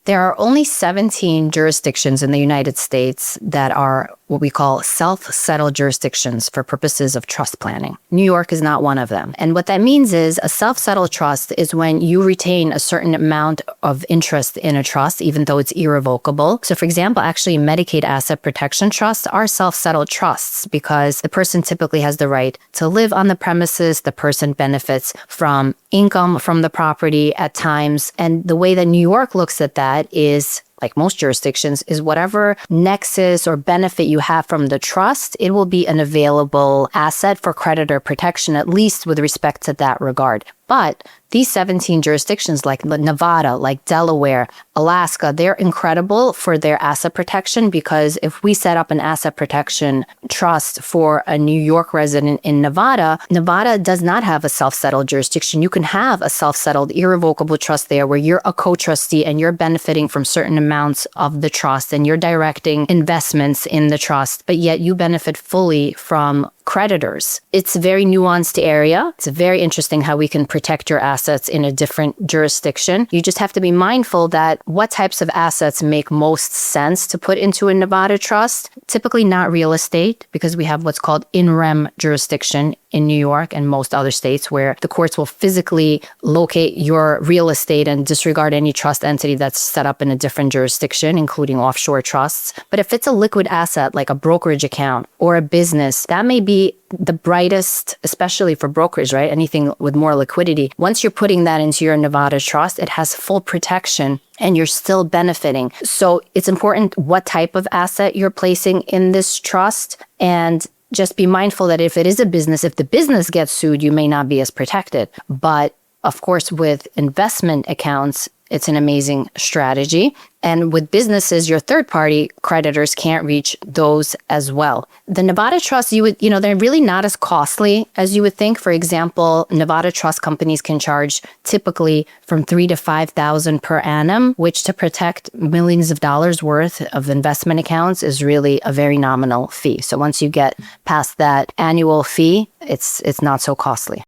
There are only 17 jurisdictions in the United States that are what we call self-settled jurisdictions for purposes of trust planning. New York is not one of them. And what that means is a self-settled trust is when you retain a certain amount of interest in a trust, even though it's irrevocable. So for example, actually Medicaid asset protection trusts are self-settled trusts because the person typically has the right to live on the premises. The person benefits from income from the property at times. And the way that New York looks at that is, like most jurisdictions, is whatever nexus or benefit you have from the trust, it will be an available asset for creditor protection, at least with respect to that regard. But these 17 jurisdictions like Nevada, like Delaware, Alaska, they're incredible for their asset protection because if we set up an asset protection trust for a New York resident in Nevada, Nevada does not have a self-settled jurisdiction. You can have a self-settled irrevocable trust there where you're a co-trustee and you're benefiting from certain amounts of the trust and you're directing investments in the trust, but yet you benefit fully from creditors. It's a very nuanced area. It's very interesting how we can protect your assets in a different jurisdiction. You just have to be mindful that what types of assets make most sense to put into a Nevada trust. Typically not real estate, because we have what's called in rem jurisdiction in New York and most other states where the courts will physically locate your real estate and disregard any trust entity that's set up in a different jurisdiction, including offshore trusts. But if it's a liquid asset like a brokerage account or a business, that may be the brightest, especially for brokers, right? Anything with more liquidity. Once you're putting that into your Nevada trust, it has full protection and you're still benefiting. So it's important what type of asset you're placing in this trust, and just be mindful that if it is a business, if the business gets sued, you may not be as protected. But of course, with investment accounts, it's an amazing strategy. And with businesses, your third-party creditors can't reach those as well. The Nevada trusts, they're really not as costly as you would think. For example, Nevada trust companies can charge typically from $3,000 to $5,000 per annum, which to protect millions of dollars worth of investment accounts is really a very nominal fee. So once you get past that annual fee, it's not so costly.